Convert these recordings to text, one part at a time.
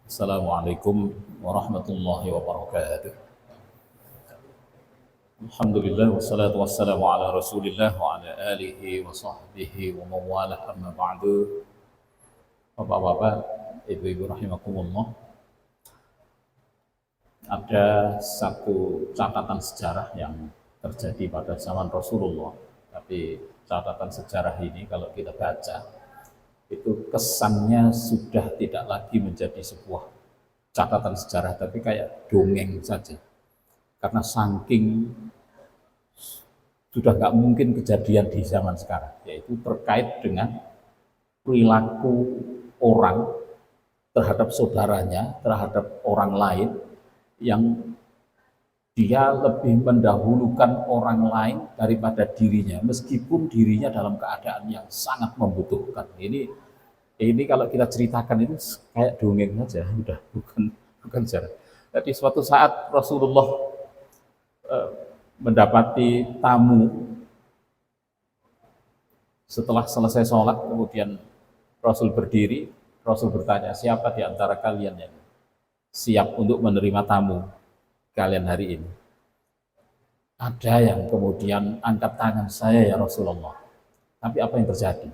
Assalamualaikum warahmatullahi wabarakatuh. Alhamdulillah wassalatu wassalamu ala Rasulillah wa ala alihi wa sahbihi wa mawalah amma ba'du. Bapak-bapak, ibu-ibu rahimakumullah. Ada satu catatan sejarah yang terjadi pada zaman Rasulullah. Tapi catatan sejarah ini kalau kita baca itu kesannya sudah tidak lagi menjadi sebuah catatan sejarah, tapi kayak dongeng saja. Karena saking sudah nggak mungkin kejadian di zaman sekarang, yaitu terkait dengan perilaku orang terhadap saudaranya, terhadap orang lain, yang dia lebih mendahulukan orang lain daripada dirinya, meskipun dirinya dalam keadaan yang sangat membutuhkan. Ini kalau kita ceritakan itu kayak dongeng saja, udah bukan sejarah. Jadi suatu saat Rasulullah mendapati tamu. Setelah selesai sholat, kemudian Rasul berdiri. Rasul bertanya, siapa di antara kalian yang siap untuk menerima tamu kalian hari ini? Ada yang kemudian angkat tangan, saya ya Rasulullah. Tapi apa yang terjadi?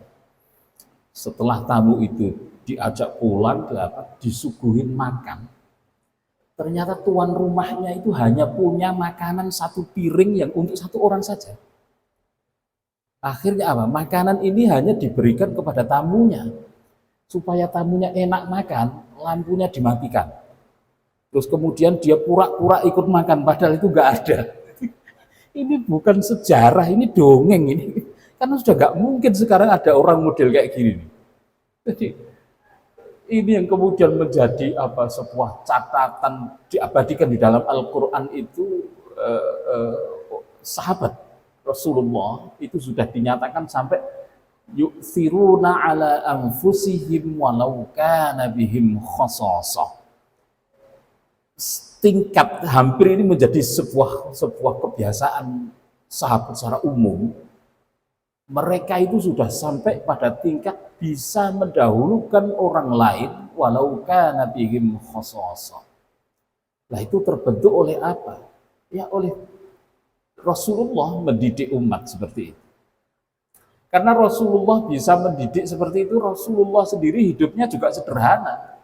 Setelah tamu itu diajak pulang, disuguhin makan, ternyata tuan rumahnya itu hanya punya makanan satu piring yang untuk satu orang saja. Akhirnya apa? Makanan ini hanya diberikan kepada tamunya. Supaya tamunya enak makan, lampunya dimatikan. Terus kemudian dia pura-pura ikut makan, padahal itu nggak ada. Ini bukan sejarah, ini dongeng ini. Karena sudah nggak mungkin sekarang ada orang model kayak gini. Jadi ini yang kemudian menjadi sebuah catatan diabadikan di dalam Al-Quran itu. Sahabat Rasulullah itu sudah dinyatakan sampai yu'thiruna ala anfusihim walau kana bihim khasasah. Tingkat hampir ini menjadi sebuah kebiasaan sahabat secara umum. Mereka itu sudah sampai pada tingkat bisa mendahulukan orang lain walau kana bihim khasasah. Nah, itu terbentuk oleh apa? Ya oleh Rasulullah mendidik umat seperti itu. Karena Rasulullah bisa mendidik seperti itu, Rasulullah sendiri hidupnya juga sederhana.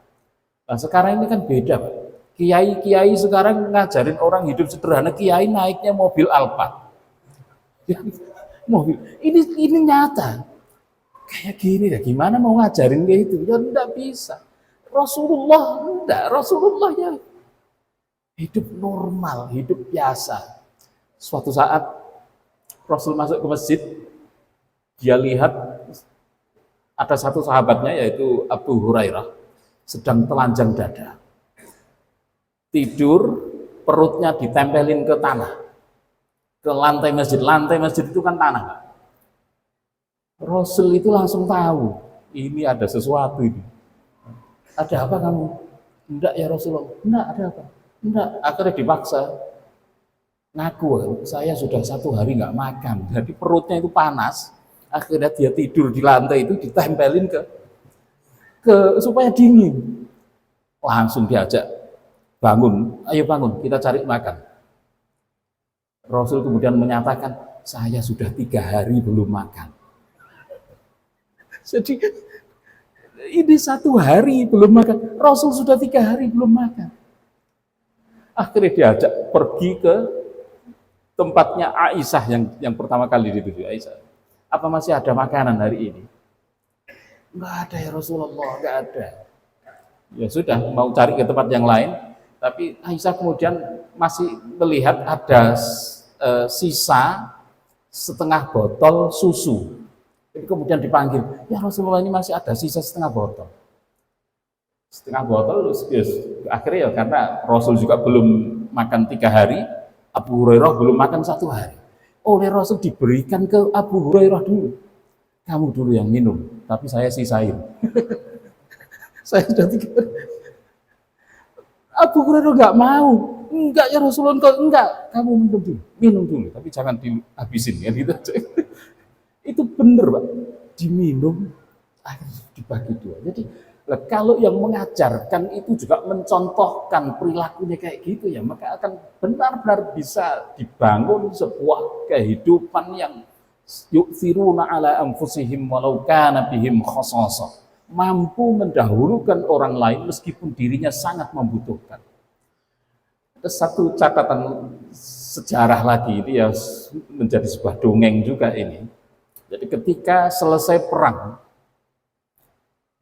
Nah, sekarang ini kan beda, Pak. Kiai-kiai sekarang ngajarin orang hidup sederhana, kiai naiknya mobil Alphard. Mobil. Ini nyata. Kayak gini ya, gimana mau ngajarin kayak itu? Ya enggak bisa. Rasulullah enggak, Rasulullah ya hidup normal, hidup biasa. Suatu saat Rasul masuk ke masjid, dia lihat ada satu sahabatnya yaitu Abu Hurairah sedang telanjang dada. Tidur, perutnya ditempelin ke tanah, ke lantai masjid. Lantai masjid itu kan tanah. Rasul itu langsung tahu, ini ada sesuatu ini. Ada apa kamu? Enggak ya Rasulullah. Enggak, ada apa? Enggak, akhirnya dipaksa. Ngaku, saya sudah 1 hari nggak makan. Jadi perutnya itu panas. Akhirnya dia tidur di lantai itu ditempelin ke supaya dingin. Langsung diajak, bangun, ayo bangun, kita cari makan. Rasul kemudian menyatakan, saya sudah 3 hari belum makan. Jadi ini 1 hari belum makan, Rasul sudah 3 hari belum makan. Akhirnya diajak pergi ke tempatnya Aisyah yang pertama kali dituju. Aisyah, apa masih ada makanan hari ini? Enggak ada ya Rasulullah, enggak ada. Ya sudah, mau cari ke tempat yang lain, tapi Aisyah kemudian masih melihat ada sisa setengah botol susu. Jadi kemudian dipanggil, ya Rasulullah, ini masih ada sisa setengah botol. Setengah botol, yes. Akhirnya ya karena Rasul juga belum makan 3 hari, Abu Hurairah belum makan 1 hari. Oleh Rasul diberikan ke Abu Hurairah dulu. Kamu dulu yang minum, tapi saya sisain. Saya sudah 3 hari. Abu Hurairah nggak mau. Enggak ya Rasulullah, enggak. Kamu minum dulu, tapi jangan dihabisin ya gitu. Itu benar, Pak. Diminum, akhirnya dibagi 2. Jadi Nah, kalau yang mengajarkan itu juga mencontohkan perilakunya kayak gitu ya, maka akan benar-benar bisa dibangun sebuah kehidupan yang yu'thiruna ala anfusihim walau kana bihim khasasah. Mampu mendahulukan orang lain meskipun dirinya sangat membutuhkan. Ada satu catatan sejarah lagi, ini ya menjadi sebuah dongeng juga ini. Jadi ketika selesai perang,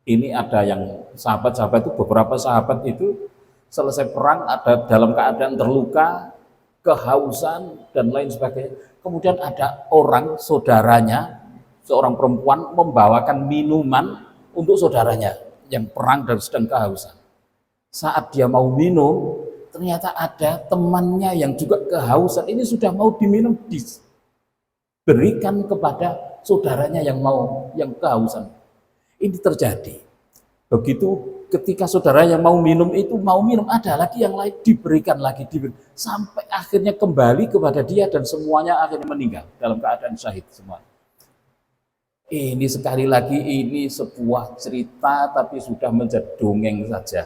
ini ada yang sahabat-sahabat itu, beberapa sahabat itu selesai perang ada dalam keadaan terluka, kehausan dan lain sebagainya. Kemudian ada orang saudaranya, seorang perempuan membawakan minuman untuk saudaranya yang perang dan sedang kehausan. Saat dia mau minum, ternyata ada temannya yang juga kehausan. Ini sudah mau diminum, diberikan kepada saudaranya yang kehausan. Ini terjadi. Begitu ketika saudara yang mau minum itu mau minum, ada lagi yang lain diberikan lagi, sampai akhirnya kembali kepada dia dan semuanya akhirnya meninggal dalam keadaan syahid semua. Ini sekali lagi ini sebuah cerita tapi sudah menjadi dongeng saja.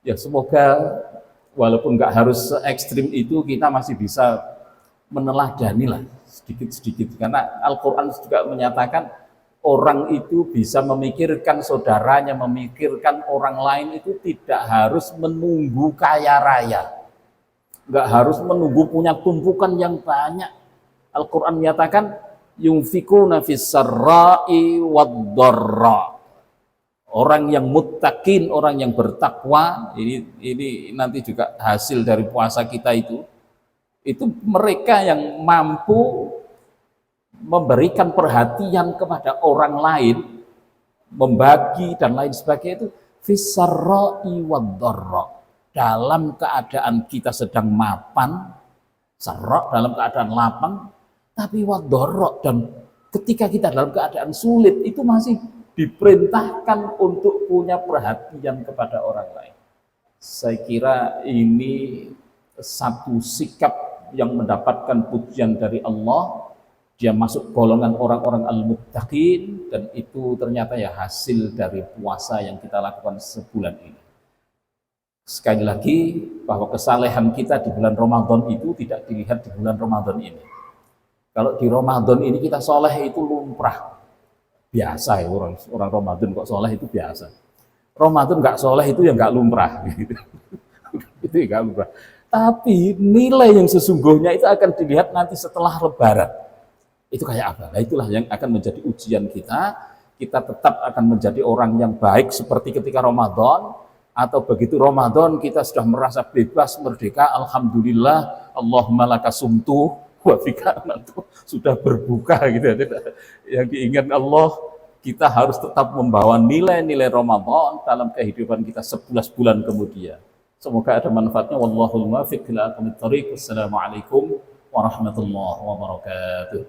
Ya semoga walaupun nggak harus ekstrim itu kita masih bisa meneladani lah sedikit-sedikit, karena Al-Quran juga menyatakan orang itu bisa memikirkan saudaranya, memikirkan orang lain itu tidak harus menunggu kaya raya, nggak harus menunggu punya tumpukan yang banyak. Al-Quran menyatakan yunfikuna fis sarra'i wad-dharra. Orang yang muttaqin, orang yang bertakwa, ini nanti juga hasil dari puasa kita itu mereka yang mampu memberikan perhatian kepada orang lain, membagi dan lain sebagainya, itu fisarra'i wad-dharra. Dalam keadaan kita sedang mapan, sarra dalam keadaan lapang, tapi wad-dharra, dan ketika kita dalam keadaan sulit itu masih diperintahkan untuk punya perhatian kepada orang lain. Saya kira ini satu sikap yang mendapatkan pujian dari Allah. Dia masuk golongan orang-orang al-muttaqin, dan itu ternyata ya hasil dari puasa yang kita lakukan sebulan ini. Sekali lagi bahwa kesalehan kita di bulan Ramadan itu tidak dilihat di bulan Ramadan ini. Kalau di Ramadan ini kita soleh itu lumrah, biasa ya, orang Ramadan kok soleh itu biasa. Ramadan nggak soleh itu ya nggak lumrah, gitu. Itu nggak lumrah. Tapi nilai yang sesungguhnya itu akan dilihat nanti setelah Lebaran. Itu kayak apa? Nah, itulah yang akan menjadi ujian kita. Kita tetap akan menjadi orang yang baik seperti ketika Ramadan, atau begitu Ramadan kita sudah merasa bebas, merdeka, alhamdulillah, Allahumma laka sumtu wa fika amantu, sudah berbuka gitu ya. Yang diingat Allah, kita harus tetap membawa nilai-nilai Ramadan dalam kehidupan kita 11 bulan kemudian. Semoga ada manfaatnya. Wallahul muwaffiq ila aqwamit thoriq. Wassalamualaikum warahmatullahi wabarakatuh.